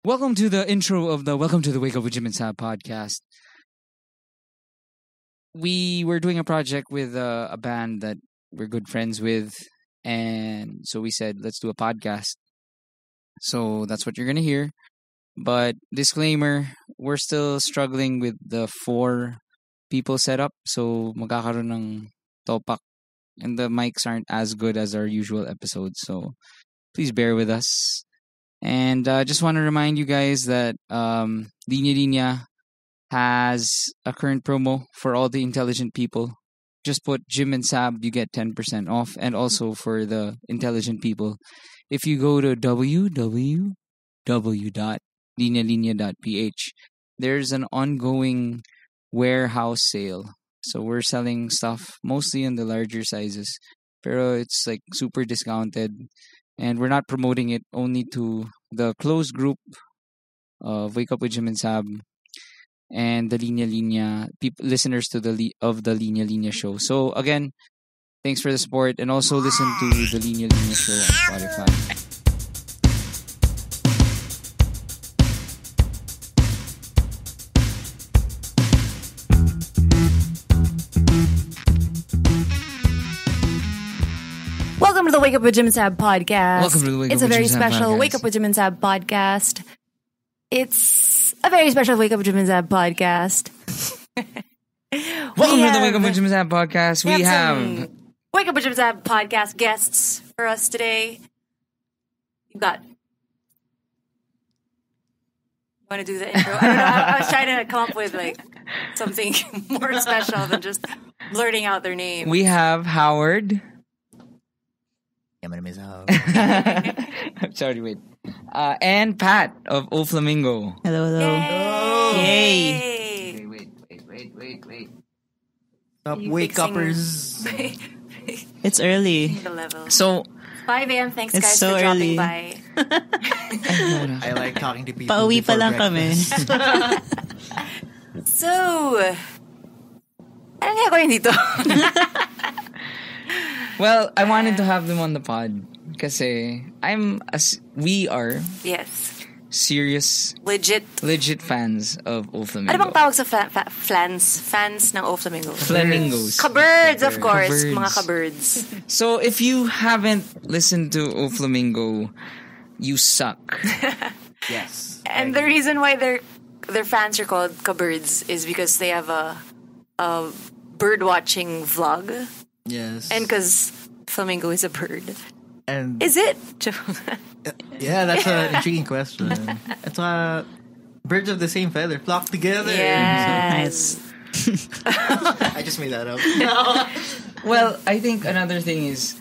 Welcome to the intro of the Welcome to the Wake Up with Jim and Saab podcast. We were doing a project with a band that we're good friends with, and so we said, let's do a podcast. So that's what you're going to hear. But disclaimer, we're still struggling with the 4 people setup, so magkakaroon ng topak, and the mics aren't as good as our usual episodes, so please bear with us. And just want to remind you guys that Linya Linya has a current promo for all the intelligent people. Just put Jim and Sab, you get 10% off. And also for the intelligent people, if you go to www.linyalinya.ph, there's an ongoing warehouse sale. So we're selling stuff mostly in the larger sizes, pero it's like super discounted. And we're not promoting it only to the closed group of Wake Up with Jim and Sab and the Linya Linya listeners to the Linya Linya show. So again, thanks for the support, and also listen to the Linya Linya show on Spotify. Welcome to the Wake Up with Jim and Sab podcast. Welcome to the Wake Up It's a with very Jim and Sab special podcast. Wake Up with Jim and Sab podcast. It's a very special Wake Up with Jim and Sab podcast. Welcome to the Wake Up with Jim and Sab podcast. We have some Wake Up with Jim and Sab podcast guests for us today. You got. You want to do the intro? I don't know. I was trying to come up with like something more special than just blurting out their name. we have Howard. Yeah, my name is Saab. I'm sorry, wait. And Pat of Oh Flamingo. Hello, hello. Yay! Wait. Stop, You wake fixing- uppers. It's early. The level. So, 5 a.m. Thanks, It's guys, so for dropping early. by. I like talking to people. Pauwi pa before lang breakfast. kami. So, anong gagawin dito? well, I wanted to have them on the pod kasi we are Yes. serious, Legit. legit fans of Oh Flamingo. Ano bang tawag sa fans ng Oh Flamingo? Flamingos. Kabirds, of course. Kabirds. Mga kabirds. So if you haven't listened to Oh Flamingo, you suck. Yes. And the reason why their fans are called kabirds is because they have a bird watching vlog. Yes. And because Flamingo is a bird. And Is it? yeah, that's an intriguing question. It's birds of the same feather flock together. Yes. I just made that up. Well, I think another thing is,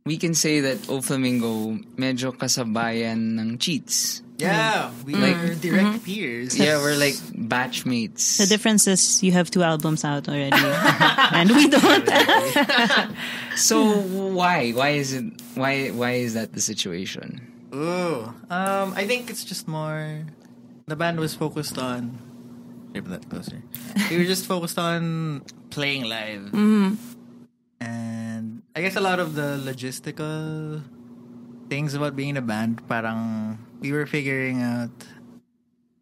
we can say that Oh Flamingo medyo kasabayan ng cheats. Yeah, we are direct peers. Yeah, we're like batchmates. The difference is you have 2 albums out already. And we don't. So why is that the situation? Ooh. I think it's just more. The band was focused on. Shape that closer. We were just focused on playing live. And I guess a lot of the logistical things about being in a band, parang we were figuring out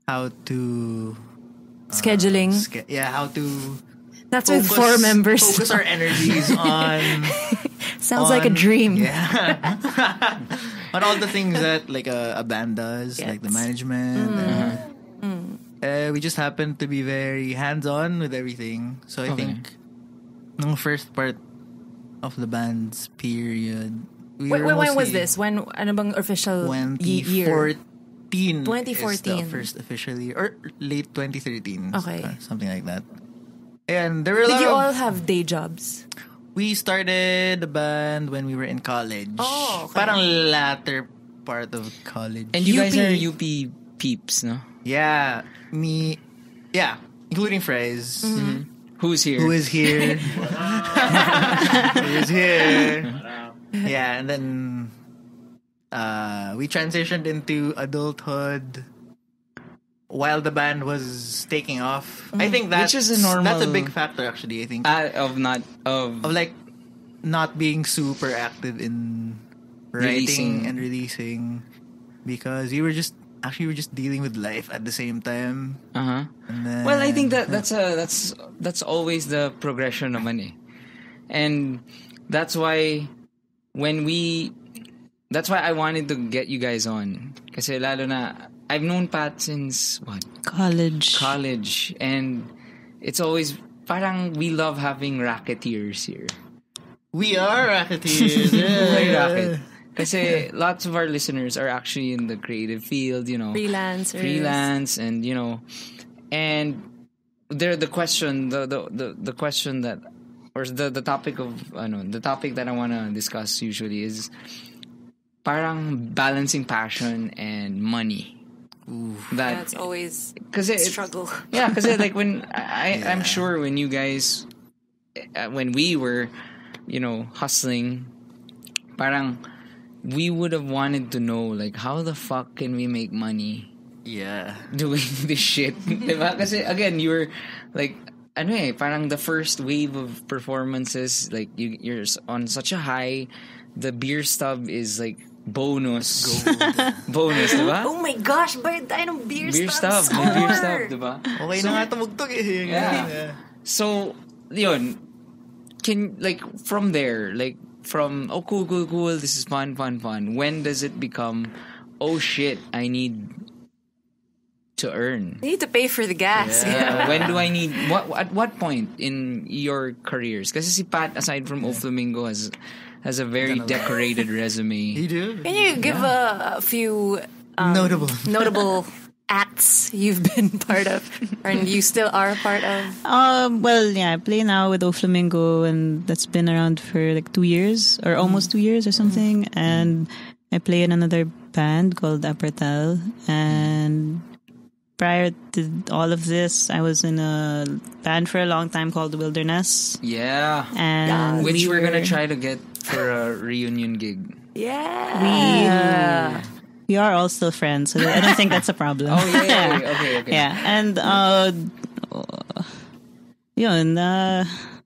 how to Scheduling. how to That's with 4 members. focus our energies on Sounds like a dream. yeah on all the things that like a band does, like the management. We just happen to be very hands-on with everything, so I think the first part of the band's period. When was this? When ano bang official year? 2014 is 2014. the first official year, or late 2013. Okay. Something like that. And there were a Did lot you of... all have day jobs? We started the band when we were in college. Oh, okay. Parang latter part of college. And you guys UP. are UP peeps, no? Yeah, including Fraze. Who's here? Who is here? Who is here? Yeah, and then we transitioned into adulthood while the band was taking off. I think Which is a normal- that's a big factor, actually. I think of like not being super active in Releasing. writing and releasing. because we were just dealing with life at the same time. Uh-huh. And then, Well, I think that's always the progression naman eh. And that's why that's why I wanted to get you guys on. Kasi lalo na, I've known Pat since what? College. And it's always, parang we love having racketeers here. we are racketeers. Play Yeah. racket. Kasi lots of our listeners are actually in the creative field, Freelancers. freelance, and and the question that, or the topic of the topic that I want to discuss usually is parang balancing passion and money. That's always Because a struggle. Yeah, because like when I'm sure when you guys, when we were, hustling, parang we would have wanted to know like how the fuck can we make money Yeah. doing this shit, diba? Kasi again, you were like, parang the first wave of performances, like you're on such a high, the beer stub is like bonus, diba? Oh my gosh, but I know beer stub, score. may beer stub, diba? Okay na nga tumugtog eh. Yeah. So, yun, from there, like, from, oh, cool, this is fun. When does it become, oh shit, I need to earn? You need to pay for the gas. When do I need, at what point in your careers? Kasi si Pat, aside from Oh Flamingo, has a very decorated resume. You do? Can you give a few notable acts you've been part of, and you still are a part of? Well, yeah, I play now with Oh Flamingo, and that's been around for like 2 years, or almost 2 years or something. And I play in another band called Apartal. And prior to all of this, I was in a band for a long time called The Wilderness. Yeah. And Which we're gonna try to get for a reunion gig. Yeah. We are all still friends, so I don't think that's a problem. Oh, yeah. Okay. Yeah, and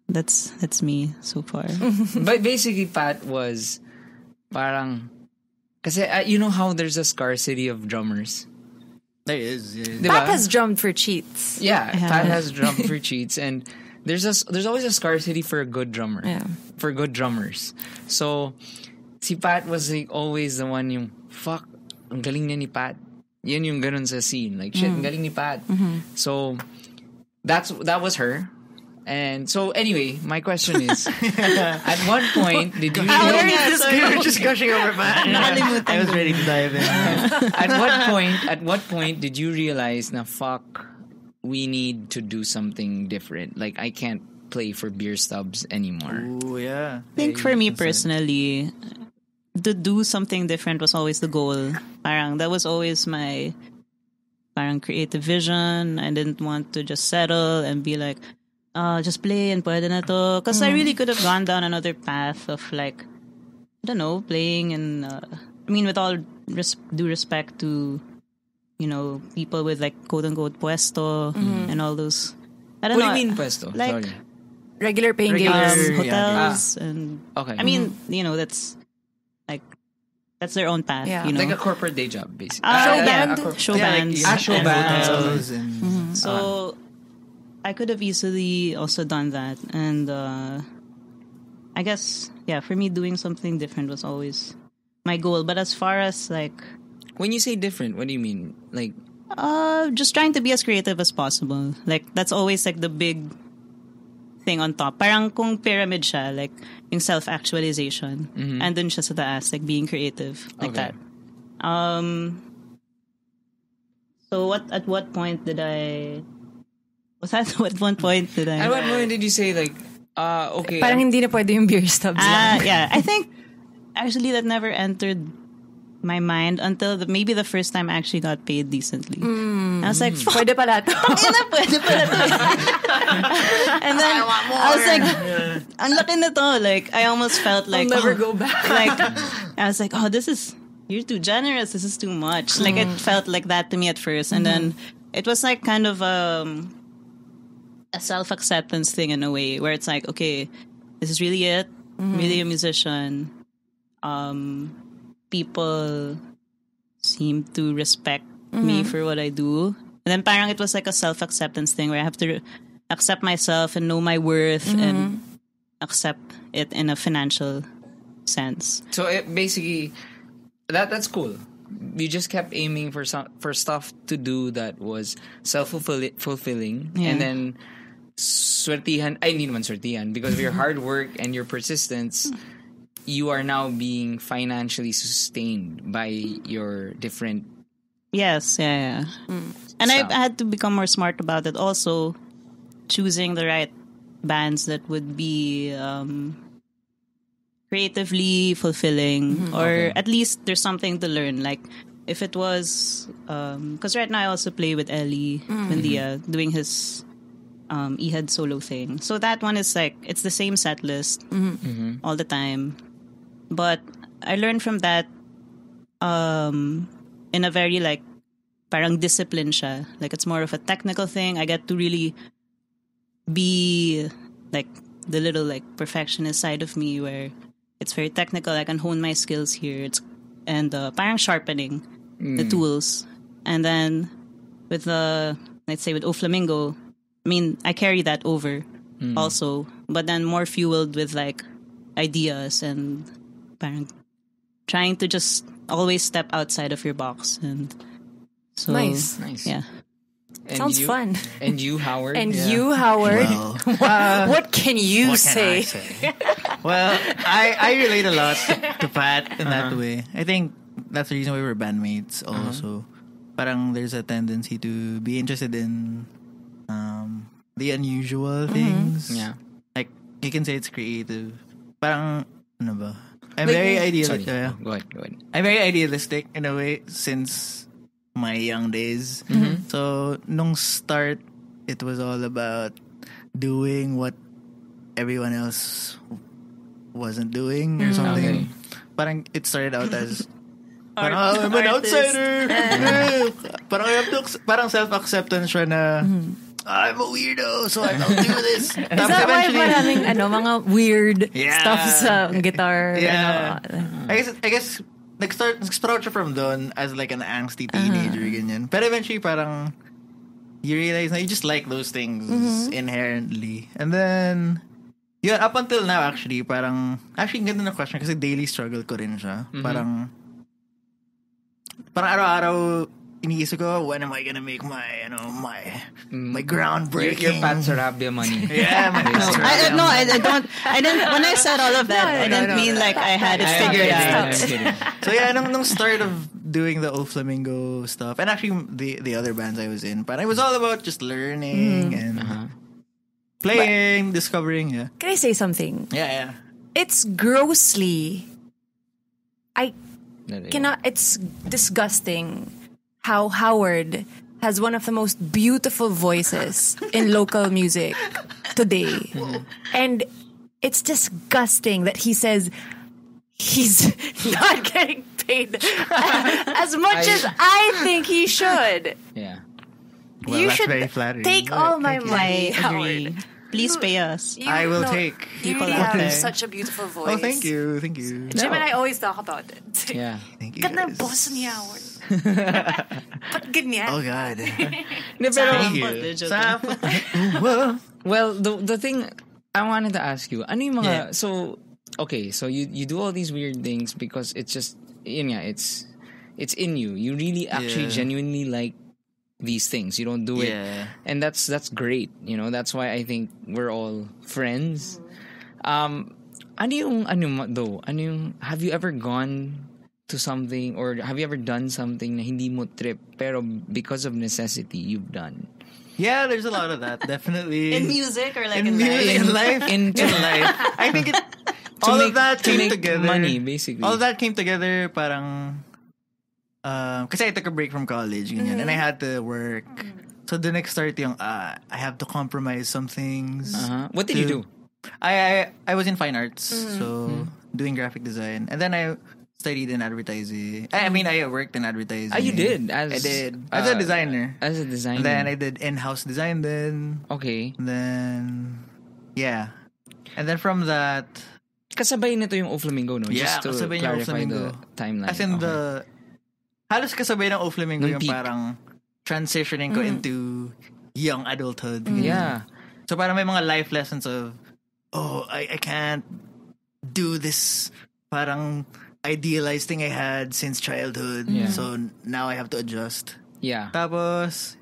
that's me so far. But basically, Pat was parang, kasi you know how there's a scarcity of drummers? There is. Yeah. Diba? Pat has drummed for Cheats. Yeah, Pat has drummed for Cheats, and there's always a scarcity for a good drummer. Yeah. For good drummers. So, si Pat was like always the one yung, fuck, ang galing niya ni Pat. Yan yung ganun sa scene. Like, shit, ang galing ni Pat. So, that was her. And so, anyway, my question is, at what point did you... We were just gushing over Pat. I was ready to dive in. At what point did you realize na fuck, we need to do something different? Like, I can't play for beer stubs anymore. Oh, yeah. I think for me personally, to do something different was always the goal. Parang that was always my creative vision. I didn't want to just settle and be like, just play and pwede na to. Because I really could have gone down another path of like, I don't know, playing and with all due respect to, people with like quote unquote puesto and all those. I don't know. What do you mean puesto? Like, Sorry. Regular paying gigs. Hotels and Okay. I mean, that's their own path. Yeah. Like a corporate day job, basically. Show bands. Show bands. So I could have easily also done that, and I guess for me doing something different was always my goal. But as far as like, when you say different, what do you mean? Like, just trying to be as creative as possible. Like that's always like the big thing on top. Parang kung pyramid siya, like yung self-actualization, and dun siya sa taas, like being creative, like that. So at what point did I? At one point did I? At what point did you say like, okay? Parang hindi na pwede yung beer stubs lang. Yeah. I think actually that never entered my mind until maybe the first time I actually got paid decently. I was like, Pwede pala to. Pwede pala to. And then I was like, ang laki na to. Like, I almost felt like, I'll never go back. Like, I was like, you're too generous. This is too much. Like, it felt like that to me at first. And then it was like kind of a self-acceptance thing in a way where it's like, okay, this is really it. Really a musician. People seemed to respect me for what I do. And then parang it was like a self-acceptance thing where I have to accept myself and know my worth and accept it in a financial sense. So it basically, that's cool. You just kept aiming for stuff to do that was self-fulfilling. And then swertihan, I need man swertihan, because of your hard work and your persistence, you are now being financially sustained by your different... Yes, yeah. And I had to become more smart about it. Also, choosing the right bands that would be creatively fulfilling, or at least there's something to learn. Like if it was, because right now I also play with Ellie Mendia doing his Ehad solo thing. So that one is like, it's the same set list all the time. But I learned from that in a very like, parang discipline siya. Like it's more of a technical thing. I get to really be like the little like perfectionist side of me where it's very technical. I can hone my skills here. And parang sharpening the tools. And then with let's say with Oh Flamingo, I mean, I carry that over also, but then more fueled with like ideas and parang trying to just always step outside of your box. And so, nice. Yeah. And sounds fun. And you, Howard? You, Howard? Well, what can you what say? can I say? Well, I relate a lot to Pat in that way. I think that's the reason why we're bandmates also. Parang there's a tendency to be interested in the unusual things. Yeah. Like, you can say it's creative. Parang, ano ba? I'm very idealistic. Go ahead. I'm very idealistic in a way since my young days. So, nung start, it was all about doing what everyone else wasn't doing or something. Okay. Parang it started out as parang, I'm an artist. outsider. parang self-acceptance siya na I'm a weirdo, so I don't do this. Is that why maraming mga weird stuff sa guitar? Yeah. I guess nag-start siya from doon as like an angsty teenager, ganyan. Pero eventually parang you realize na you just like those things inherently. And then yeah, up until now actually ganda na question kasi daily struggle ko rin siya. Parang araw-araw iniisip ko, when am I gonna make my groundbreaking Your Pat Sarabia money. Yeah, my I didn't. When I said all of that, I didn't mean like I had it figured out. So yeah, nung start of doing the Oh Flamingo stuff, and actually the other bands I was in, but it was all about just learning and playing, discovering. Yeah. Can I say something? Yeah. It's grossly. It's disgusting how Howard has one of the most beautiful voices in local music today. And it's disgusting that he says he's not getting paid as much as I think he should. Yeah. Well, you that's should very flattering. take all my money, I agree. Howard. Please pay us. I will take. You people really out have there. such a beautiful voice. Oh, thank you. Jim and I always talk about it. Yeah. Thank you. Ganda guys. boss ni Howard. Ba't ganyan? Oh God. Thank you. Well, the thing I wanted to ask you, ano yung mga, so you do all these weird things because it's just, it's in you. You really actually genuinely like these things. You don't do it. And that's great. That's why I think we're all friends. Have you ever gone to something or have you ever done something na hindi mo trip pero because of necessity you've done? Yeah, there's a lot of that. Definitely. In music or like in life? In life. I think all of that came together. Money, basically. All of that came together parang kasi I took a break from college ganyan, and I had to work. So the next start yung I have to compromise some things. What did you do? I was in fine arts, so doing graphic design, and then I studied in advertising. I mean, I worked in advertising. You did? I did. As a designer. As a designer. And then I did in-house design then. Okay. Then, yeah. And then from that... Kasabay nito yung Oh Flamingo, no? Yeah, just to kasabay niya Oh clarify Flamingo. the timeline. As in halos kasabay ng Oh Flamingo Nung yung peak. parang transitioning ko into young adulthood. Yeah. So parang may mga life lessons of, I can't do this parang idealized thing I had since childhood. Yeah. So now I have to adjust. Yeah. Tapos,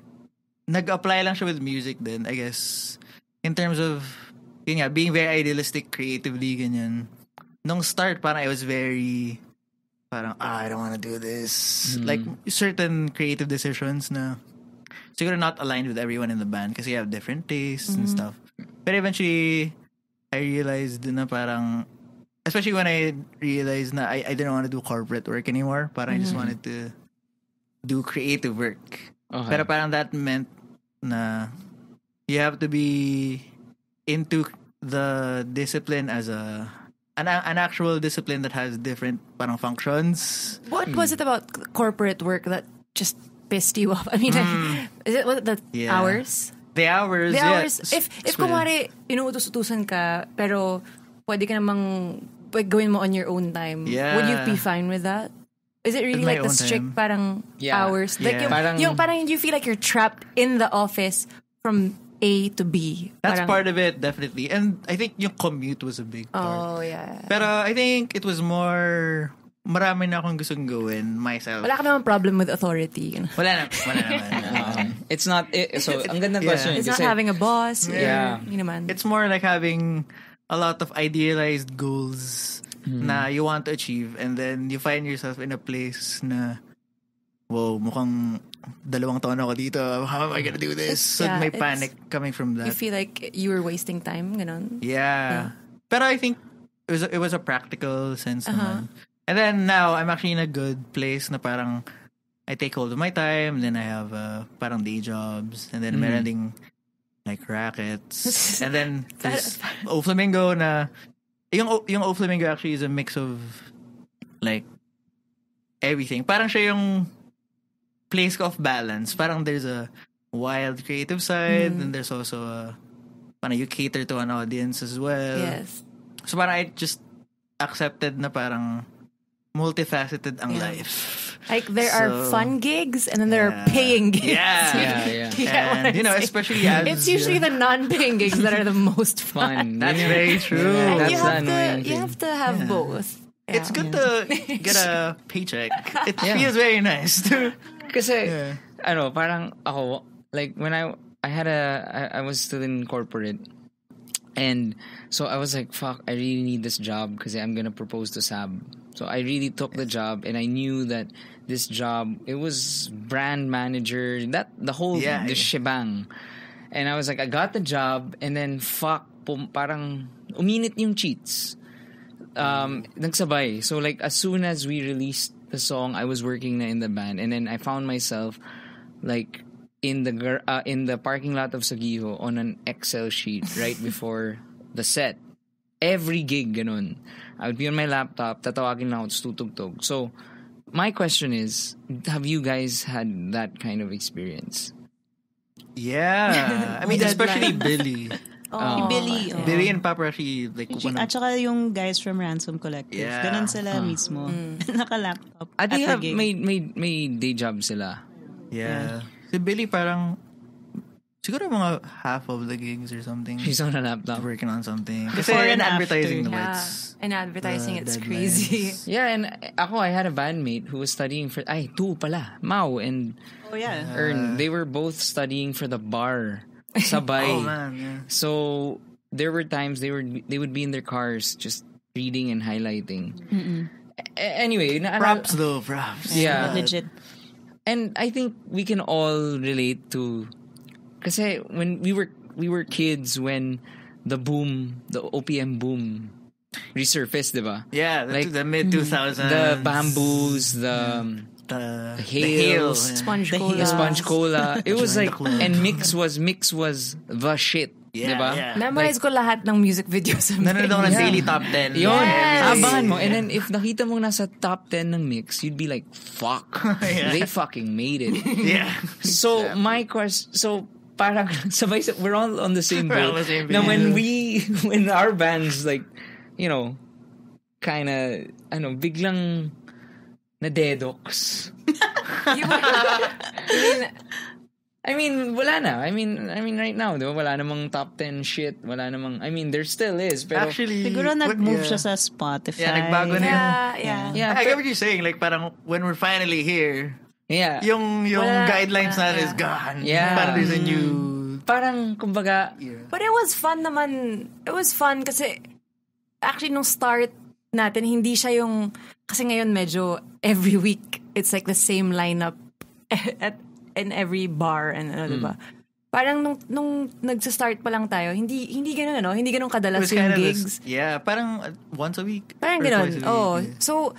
nag-apply lang siya with music din, I guess. In terms of, yun nga, being very idealistic creatively, ganyan. Nung start, parang I was very, parang, I don't want to do this. Like, certain creative decisions na siguro not aligned with everyone in the band kasi you have different tastes and stuff. But eventually, I realized na parang, especially when I realized na I didn't want to do corporate work anymore. Parang I just wanted to do creative work. Okay. Pero parang that meant na you have to be into the discipline as an actual discipline that has different parang functions. What was it about corporate work that just pissed you off? I mean, is it the Yeah. hours? The hours, The yeah. hours. If kumari, inuutos-utusan ka, pero pwede ka namang gawin mo on your own time, Yeah. would you be fine with that? Is it really At my like the own strict time. parang Yeah. hours? Like Yeah. parang you feel like you're trapped in the office from A to B. That's Parang, part of it, definitely. And I think yung commute was a big part. Oh, yeah. Pero I think it was more, marami na akong gustong gawin myself. Wala ka naman problem with authority. Wala naman. It's not, so, ang gandang Yeah. question. It's not kasi- having a boss. Yeah. Yun naman. It's more like having a lot of idealized goals na you want to achieve, and then you find yourself in a place na, wow, mukhang 2 taon ako dito. How am I gonna do this? So Yeah, may it's- panic coming from You that. feel like you were wasting time, ganon. Yeah. Pero I think it was a practical sense naman. And then now, I'm actually in a good place na parang I take hold of my time, then I have parang day jobs, and then meron ding like rackets. And then there's Oh Flamingo na, yung Oh Flamingo actually is a mix of like everything. Parang siya yung place of balance. Parang there's a wild creative side, and there's also parang you cater to an audience as well. Yes. So parang I just accepted na parang multifaceted ang life. Like there are So, fun gigs and then there are paying gigs. Yeah. Yeah. You get what And, I'm saying? especially as... It's usually the non-paying gigs that are the most fun. Fun. That's Yun yung- very true. Yeah, that's you the have annoying to you thing. have to have both. It's good to get a paycheck. It Yeah. feels very nice too. Kasi, Yeah. parang ako, like when I was still in corporate, and so I was like, fuck, I really need this job because I'm gonna propose to Saab. So I really took the job, and I knew that this job, it was brand manager, the whole Yeah, the yeah. shebang. And I was like, I got the job, and then parang uminit yung cheats. Nagsabay. So like as soon as we released the song, I was working na in the band, and then I found myself like in the parking lot of Sagiho on an Excel sheet right before the set. Every gig ganun. I would be on my laptop, tatawagin lang ako, tapos tutugtog. So my question is, have you guys had that kind of experience? Yeah. I mean, especially Billy. Billy. Oh. Billy and Papa actually like one At of, saka yung guys from Ransom Collective. Yeah. Ganun sila mismo. Naka-laptop. I think at the gig. may day job sila. yeah. Si Billy parang siguro mga half of the gigs or something. He's on a laptop. working on something. Kasi Before in and advertising after. naman, Yeah. it's In advertising, the it's deadlines. crazy. Yeah, and I had a bandmate who was studying for, two pala, Mau and Oh, yeah. Ern. They were both studying for the bar. Sabay. Oh man, yeah. So there were times they would be in their cars just reading and highlighting. Anyway, Props though, props. Yeah. Legit. And I think we can all relate to, kasi when we were kids when the OPM boom resurfaced, diba? Yeah, Like, the mid 2000s. The bamboos, the Hales, Sponge The cola. Hales. sponge cola. It was Join like, the club. and mix was the shit, Yeah, diba? yeah. Memorize ko lahat ng music videos. Nanonood ako ng Yeah. daily top 10. Yun, Yes. abangan mo. And then if nakita mo nasa top 10 ng mix, you'd be like, fuck, Yeah. they fucking made it. Yeah. So my question, parang sabay, we're all on the same We're boat. on the same Now page. when our bands like, kind of, biglang na dedox. I mean, wala na. I mean, right now, di ba? Wala namang top 10 shit. Wala namang, I mean, there still is. Pero, Actually, Siguro nag-move siya sa Spotify. Yeah, nagbago na yung... yeah, I get what you're saying. Like, parang when we're finally here, yeah. yung guidelines na is gone. Yeah. Parang there's a new... Parang, kumbaga... But it was fun naman. It was fun kasi actually nung start natin, hindi siya yung... Kasi ngayon medyo every week, it's like the same lineup in every bar and diba? Parang nung nagsa-start pa lang tayo, hindi ganoon hindi ganoon kadalas yung gigs. Parang once a week. Parang ganoon. Oh, so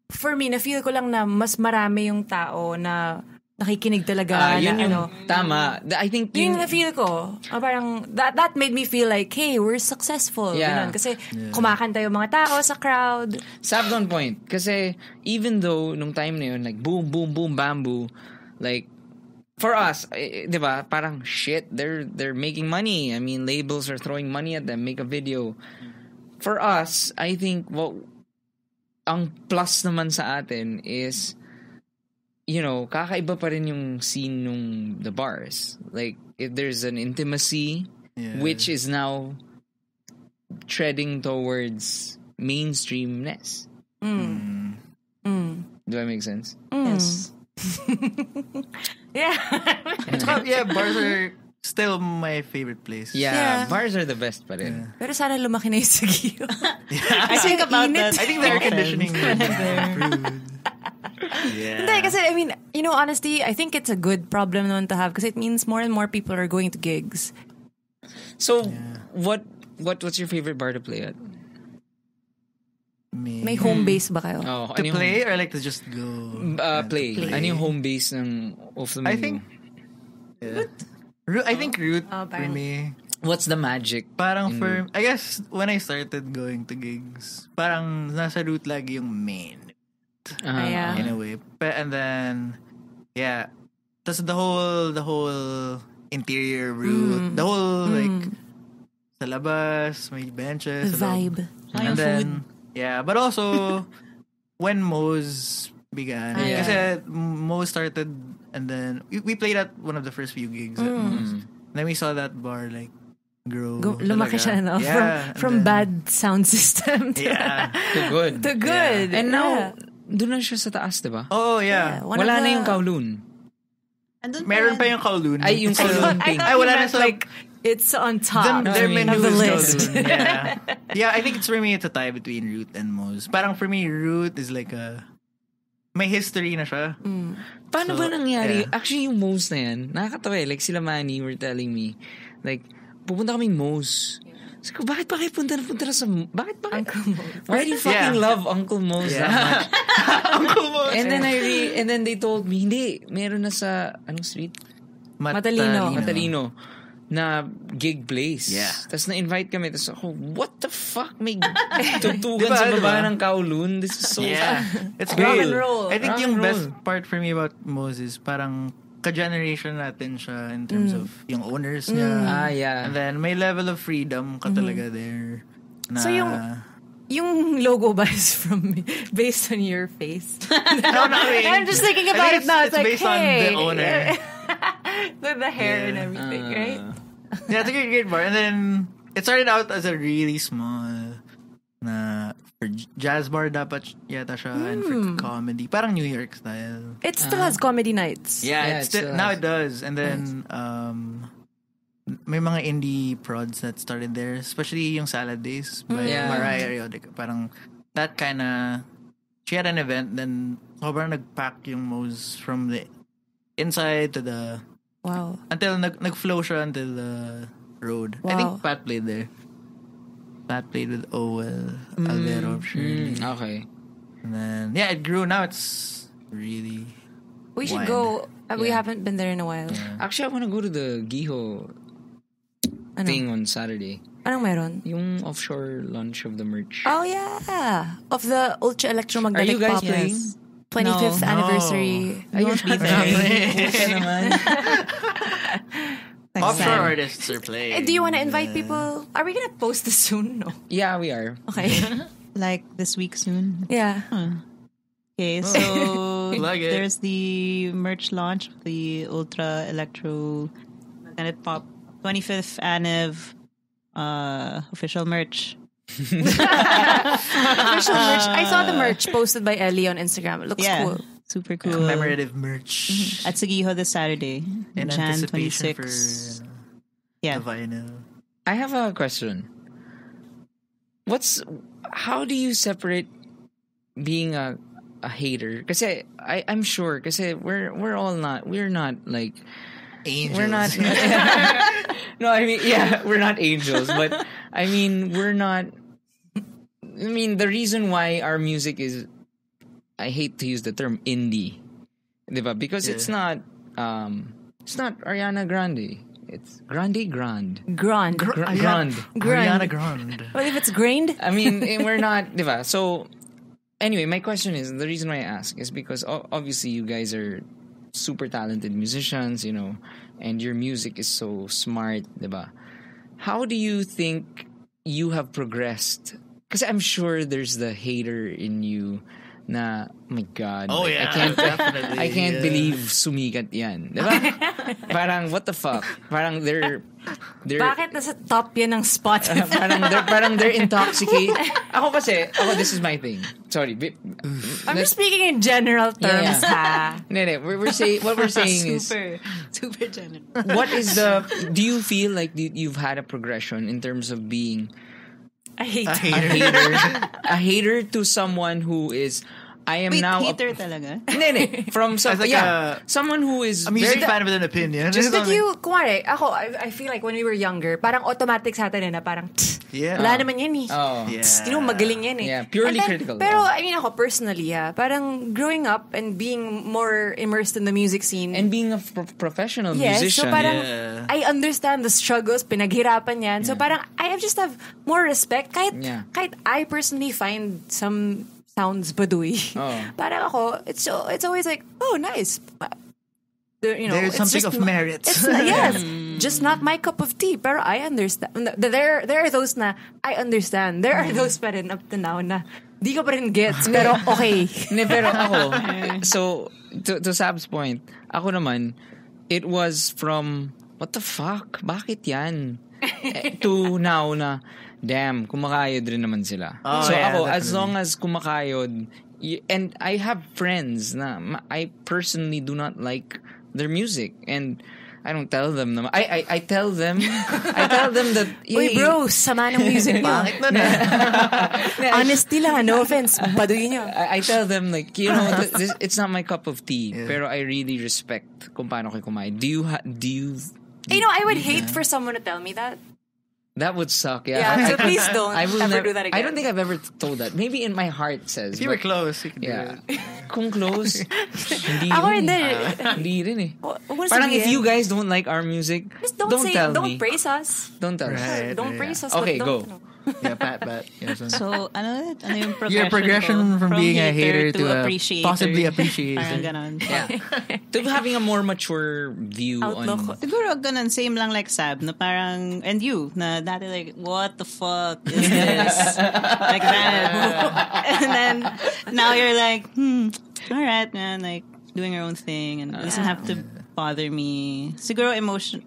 for me, na-feel ko lang na mas marami yung tao na nakikinig talaga. Yun yung tama. I think yun yung na-feel ko. Parang that made me feel like, hey, we're successful. Yeah. Ganun. Kasi kumakanta yung mga tao sa crowd. Saab on point. Kasi even though nung time na yun, like boom, boom, boom, bamboo, like for us, di ba, parang shit, they're making money. I mean, labels are throwing money at them, make a video. For us, I think ang plus naman sa atin is, you know, kakaiba pa rin yung scene nung the bars. Like, if there's an intimacy, which is now treading towards mainstreamness. Do that make sense? Yes. Bars are still my favorite place. Yeah, bars are the best pa rin. Pero sana lumaki na yung Sagio. I think about that. I think the air conditioning improved. Hindi, kasi I mean, you know, honestly, I think it's a good problem naman to have because it means more and more people are going to gigs. So, what's your favorite bar to play at? May home base ba kayo? Oh, To play or like to just go? Play. Ano yung home base ng Oh Flamingo? I think I think Root for me. What's the magic? Parang for, I guess, when I started going to gigs, parang nasa Root lagi yung main. In a way. And then, tas the whole interior Root, the whole, like, sa labas, may benches. The vibe. And then, but also, when Mo's began, kasi Mo started, and then, we played at one of the first few gigs at Mo's. Then we saw that bar, like, grow. Lumaki siya, no? From then, bad sound system to good. To good. And now, doon na siya sa taas, diba? Oh, yeah. Wala na yung Kowloon. Meron pa yung Kowloon. Ay, yung Kowloon pink. Ay, wala na sa... Like, it's on top their menu of the is list. Kowloon. I think it's for me, it's a tie between Root and Mo's. Parang for me, Root is like may history na siya. Paano ba nangyari? Actually, yung Mo's na yan, nakakatawa eh. Like, sila Manny were telling me, like, pupunta kaming Mo's. Sabi ko, bakit pa kayo punta na sa... Bakit? Uncle Mo's. Why do you fucking love Uncle Mo's that much? Uncle Mo's. And then and then they told me, hindi, meron na sa, anong street? Matalino. Na gig place. Yeah. Tapos na-invite kami. Tapos ako, what the fuck? May tugtugan sa baba ng Kowloon? This is so fun. It's rock great. and roll. I think Rock yung and best roll. part for me about Mo's is parang ka-generation natin siya in terms of yung owners niya. And then may level of freedom ka talaga there. Na, So yung logo ba is based on your face? no, I'm just thinking about it now. It's like, based on the owner. With the hair and everything, right? It's a great bar. And then it started out as a really small na for jazz bar dapat yata siya and for comedy. Parang New York style. It still has comedy nights. It still, now it does. And then may mga indie prods that started there, especially yung Salad Days by Mariah Riodic. Parang that kinda, she had an event, then sobrang nag-pack yung Mo's from the inside to the until nag-flow siya until the road. I think Pat played there. Pat played with Owell, Alvero, Shirley. Okay. And then, it grew. Now it's really We should wide. go. We haven't been there in a while. Actually, I wanna go to the Giho thing on Saturday. Anong meron? Yung offshore launch of the merch. Oh, yeah. Of the Ultra Electromagnetic Are you guys Pop. playing? 25th No. anniversary. I won't be there. Offshore artists are playing. Do you want to invite people? Are we gonna post this soon? No. Yeah, we are. Okay. Like this week soon. Yeah. Okay, so Plug it. there's the merch launch, the Ultra Electro Magnetic Pop 25th Aniv official merch. Official merch. I saw the merch posted by Ellie on Instagram. It looks cool. Super cool. Commemorative merch. At Sagiho this Saturday, In Jan anticipation 26. for Yeah. the vinyl. I have a question. How do you separate being a hater? Kasi I'm sure kasi we're not like Angels. we're not no, I mean we're not angels, but I mean the reason why our music is, I hate to use the term indie, diba? Because it's not Ariana Grande. It's Grande. Grand. Ariana Grande. What if it's grained? I mean, we're not, diba? So, anyway, my question is, the reason why I ask is because obviously you guys are super talented musicians, and your music is so smart, diba? How do you think you have progressed? Because I'm sure there's the hater in you na, oh my God. Oh, like, yeah, definitely. I can't believe sumikat yan. Diba? Parang, what the fuck? Parang they're Bakit nasa top yan ng spot? parang they're intoxicated. Ako, this is my thing. Sorry. I'm just speaking in general terms, ha? No, what we're saying is, super general. what is do you feel like you've had a progression in terms of being I hate a hater to someone who is, I am Wait, now hater talaga? from someone who is A music very, fan with an opinion. Did you, kumari, I feel like when we were younger, parang automatic sa atin na parang, wala naman yan eh. Oh. Yeah. Magaling yan eh. Yeah, purely And then, critical. Pero, I mean, ako personally, parang growing up and being more immersed in the music scene. and being a professional Yes, musician. so parang, Yeah. I understand the struggles, pinaghirapan yan. So parang, I just have more respect. Kahit I personally find some sounds baduy. Oh. Parang ako, it's always like, oh, nice. There's it's something just of merit. Yes, just not my cup of tea. Pero I understand. There are those na I understand. There are those pa rin up to now na di ko pa rin gets. Pero okay. Pero ako, so to Saab's point, ako naman, it was from, what the fuck? Bakit yan? To now na, damn, kumakayod rin naman sila. Oh, so yeah, ako, definitely. as long as kumakayod, and I have friends na I personally do not like their music, and I don't tell them naman. I tell them that, Uy bro, sama ng music mo. Bakit na na? Honesty lang, no offense. Baduy nyo. I tell them like, it's not my cup of tea, pero I really respect kung paano kayo kumain. Do you I would hate for someone to tell me that. that would suck, yeah. Yeah, so please don't I will ever never do that again. I don't think I've ever told that. Maybe in my heart says. If you were but- close, you could Yeah. do it. Kung close, hindi Ako rin hindi. eh. Hindi rin eh. Huwag mo Parang if sabihin. you guys don't like our music, Just don't don't tell me. praise us. Don't tell us. Right. Don't yeah. praise us. Okay, but go. don't, Yeah, pat. Yeah, So, ano yung progression Your progression ko? from being a hater to a appreciator. possibly appreciator. Parang ganon. Yeah. To having a more mature view Outlook. on. Siguro ganun, same lang like Sab, na parang, and you, na dati like, what the fuck is this? Like that. And then, now you're like, alright man, like, doing your own thing, and it doesn't have to bother me. Siguro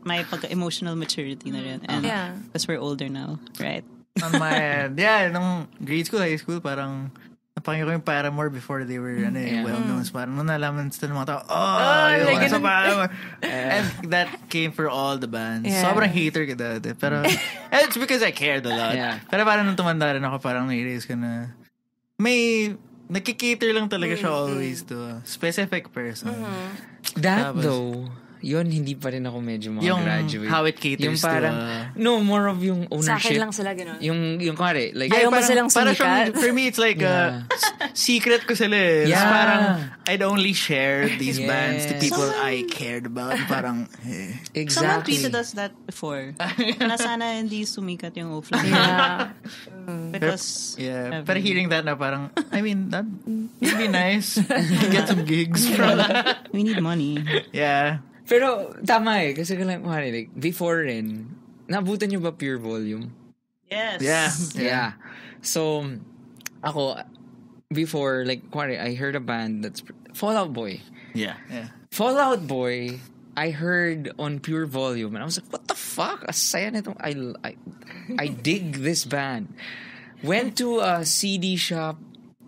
my emotional maturity na rin. And because we're older now, right? On my end. Yeah, nung grade school, high school, parang napakinggan ko yung Paramore before they were well-known. So, parang nung nalaman sa mga tao, yung like sa Paramore. And that came for all the bands. Yeah. Sobrang hater ka dati. Pero, it's because I cared a lot. Yeah. Pero parang nung tumanda rin ako, parang nai-realize ko na nakikater lang talaga siya always to a specific person. That Tapos, though, yun, hindi pa rin ako medyo Yung graduate. how it caters yung parang, to no, more of yung Sa akin ownership. lang sila ganun. Yung kare, like, Ayaw mo silang Para sumikat. for me, it's like Yeah. secret ko sila eh. Yeah. So parang, I'd only share these Yes. bands to people I cared about. Parang, Someone exactly. tweeted us that before. Na sana hindi sumikat yung Oh Flamingo. Yeah. Because, yeah. Pero hearing that na parang, I mean, that would be nice. Get some gigs from that. we need money. Yeah. Pero, tama eh. Kasi kumari, like, before rin, nabutan nyo ba Pure Volume? Yes. Yeah. So, ako, before, like, kumari, I heard a band that's Fallout Boy. Yeah. Fallout Boy, I heard on pure volume, and I was like, "What the fuck? Asaya nito. I dig this band." Went to a CD shop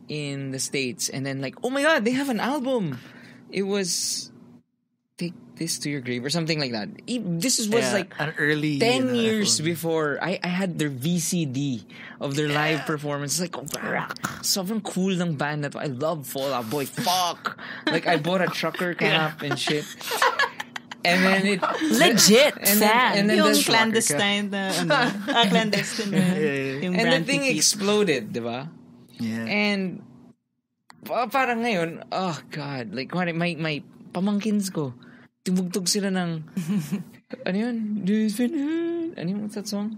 in the States, and then like, oh my god, they have an album. It was Take This to Your Grave or something like that. This was like an early 10 years before. I had their VCD of their live performance. It's like, oh, sobrang cool ng band na to. I love Fallout Boy. Fuck. Like, I bought a trucker cap and shit. And then it... Legit and then Yung the clandestine na, clandestine na. Yung and the brand thing ticket. exploded, di ba? Yeah. And parang ngayon, oh God, like my pamangkins ko, tumugtog sila ng ano yun? Ano yung what's that song?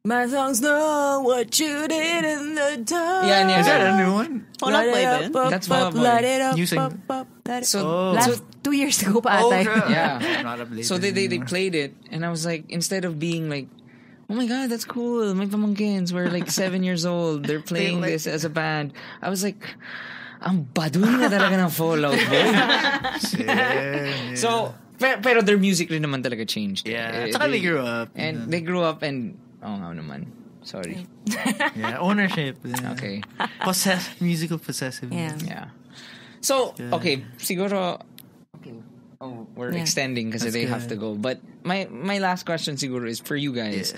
My songs know what you did in the dark. Yeah. Is that a new one? Fallout Boy din? That's Fallout Boy. Light it up, You sing- So, last 2 years ago pa ata. Yeah. Not updated So they anymore. played it, and I was like, instead of being like, oh my god, that's cool, my pamangkins were like 7 years old, they're playing this as a band, I was like, ang baduy na talaga ng Fallout Boy. Yeah. So pero their music rin naman talaga changed. Yeah. Saka they grew up. And they grew up, and nga naman, sorry. Yeah, ownership. Yeah. Okay. Musical possessiveness. Yeah. So, okay, siguro, we're extending kasi they have to go. But my last question siguro is for you guys.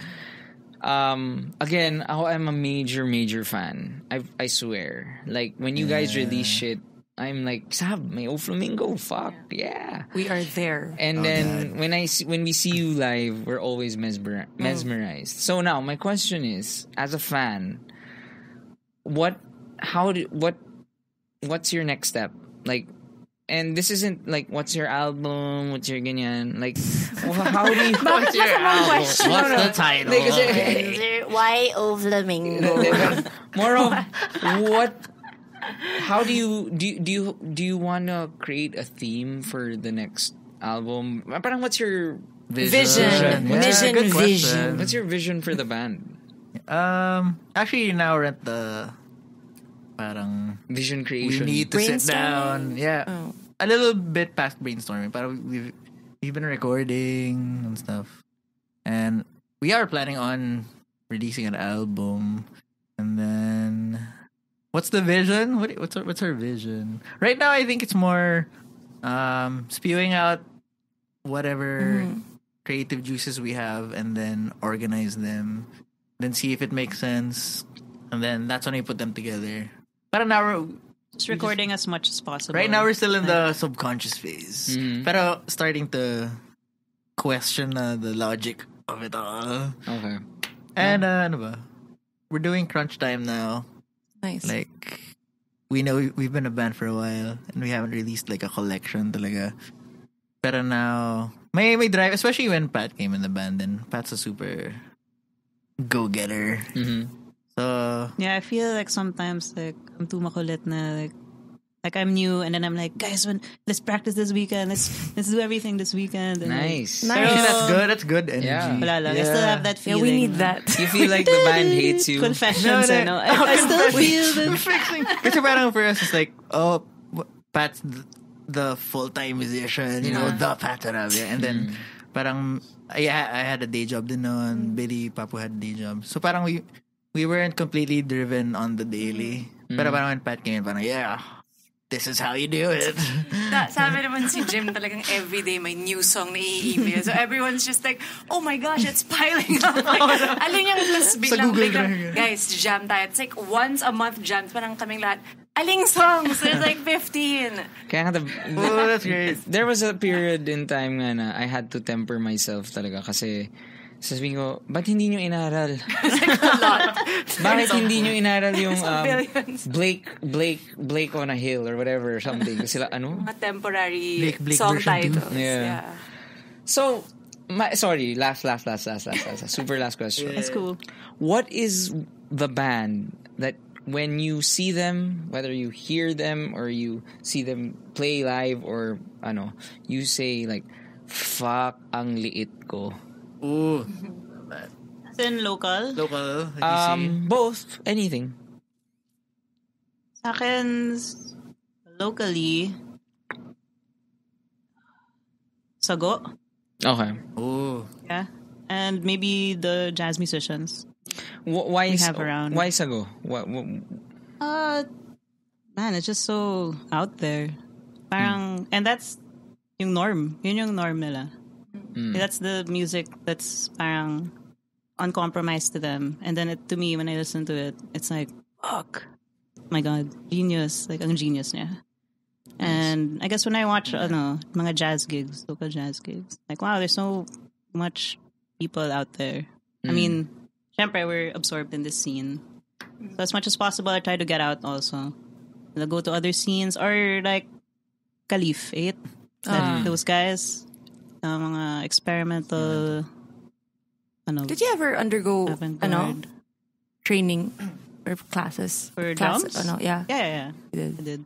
Again, I'm a major fan. I swear. Like, when you guys release shit, I'm like, Saab, may Oh Flamingo, fuck, yeah. We are there. And then when we see you live, we're always mesmerized. So now my question is, as a fan, what's your next step? Like, and this isn't like, what's your album? What's your ganyan? Like, how do you? What's your album? What's the title? Like, Why Oh Flamingo? more of what? How do you want to create a theme for the next album? Parang what's your Vision. Yeah, good Vision. question. What's your vision for the band? Actually, now we're at the parang Vision we creation. need to sit down. Brainstorming? Yeah, Oh. a little bit past brainstorming. But we've been recording and stuff, and we are planning on releasing an album, and then. What's the vision? What's our vision? Right now, I think it's more spewing out whatever creative juices we have, and then organize them, then see if it makes sense, and then that's when we put them together. But now Just recording as much as possible. right now we're still in the subconscious phase, pero starting to question the logic of it all. Okay. And ano ba? We're doing crunch time now. Nice. Like, we know we've been a band for a while and we haven't released like a collection talaga. Pero now, may drive, especially when Pat came in the band, and Pat's a super go-getter. So, Yeah, I feel like sometimes like I'm too makulit na like I'm new, and then I'm like, guys, let's practice this weekend. Let's do everything this weekend. And Nice. pero that's good. That's good energy. Yeah. Wala lang. I still have that Yeah, feeling. we need that. You feel like the band hates you. Confessions, No, I know. I still feel We're the fixing. Kasi parang for us, it's like, oh, Pat's the full-time musician, you know, the Pat Arabia. And then, parang, I had a day job din noon. Billy, Papu had a day job. So parang we weren't completely driven on the daily. Pero parang when Pat came in, parang, yeah, this is how you do it. Sabi naman si Jim talagang everyday may new song na i-email. So everyone's just like, oh my gosh, it's piling up. Like, aling yung tas biglang, Google biglang, Drive. guys, jam tayo. It's like once a month jams. Parang kaming lahat, aling songs? There's like 15. Kaya nga Oh, that's great. there was a period in time nga na I had to temper myself talaga kasi sasabihin ko, ba't hindi nyo inaral? A lot. Bakit hindi nyo inaral yung Billions. Blake on a hill or whatever or something? Sila ano? Mga temporary Blake song version two. titles. Yeah. So, sorry, last. Super last question. It's cool. What is the band that when you see them, whether you hear them or you see them play live or ano, you say like, fuck, ang liit ko. Ooh. As in local. Local, like you see. Both, anything. Sa akin, locally, Sago. Okay. Oh. Yeah. And maybe the jazz musicians. Why We have around. Why Sago? What? Man, it's just so out there. Parang, and that's yung norm. Yun yung norm nila. That's the music that's parang uncompromised to them. And then to me, when I listen to it, it's like, fuck. My God, genius. Like, ang genius niya. And I guess when I watch mga jazz gigs, local jazz gigs, like, wow, there's so much people out there. I mean, syempre, we're absorbed in this scene. So as much as possible, I try to get out also. I'll go to other scenes or like Caliph 8. Those guys, mga experimental. Did you ever undergo avant-garde. training or classes For drums? Yeah. Yeah. You I did.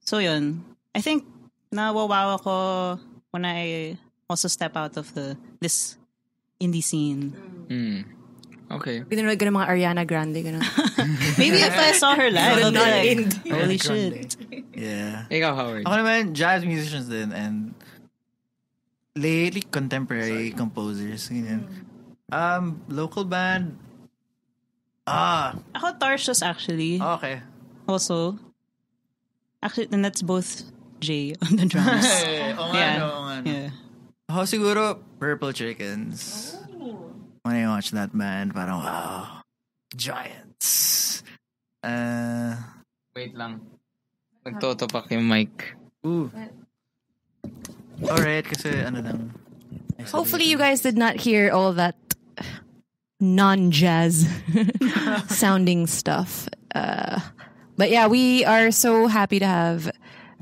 So yun, I think nawawaw ako when I also step out of this indie scene. Okay. Pinanood ka ng mga Ariana Grande, gano'n. Maybe if I saw her live, I'll be Not like, indie. holy Ariana shit. Yeah. Ikaw, Howard. Ako naman, jazz musicians din and lately contemporary composers. Ganyan. Local band. Ako Tarsius actually. Okay. Also. Actually, and that's both Jay on the drums. Yeah. Ako siguro, Purple Chickens. When I watch that band, parang wow. Giants. Wait lang. Nagtotopak yung mic. Alright, kasi ano lang. Hopefully you guys did not hear all that non-jazz sounding stuff. But yeah, we are so happy to have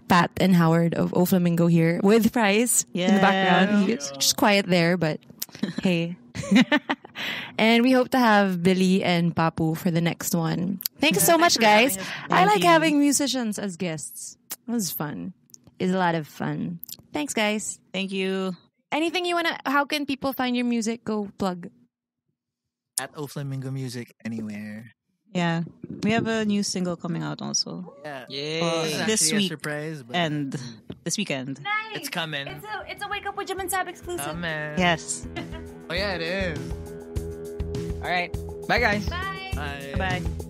Pat and Howard of Oh Flamingo here with Price in the background. He's just quiet there, but hey. And we hope to have Billy and Papu for the next one. Thanks so much, guys. I like having musicians as guests. It was fun. It's a lot of fun. Thanks, guys. Thank you. Anything you want to... How can people find your music? Go plug. At Oh Flamingo Music anywhere. Yeah. We have a new single coming out also. Yeah. Yay. This actually week. a surprise, but And this weekend. Nice. it's coming. It's a Wake Up with Jim and Sab exclusive. Coming. Yes. Oh yeah, it is. All right. Bye, guys. Bye. Bye. Bye-bye.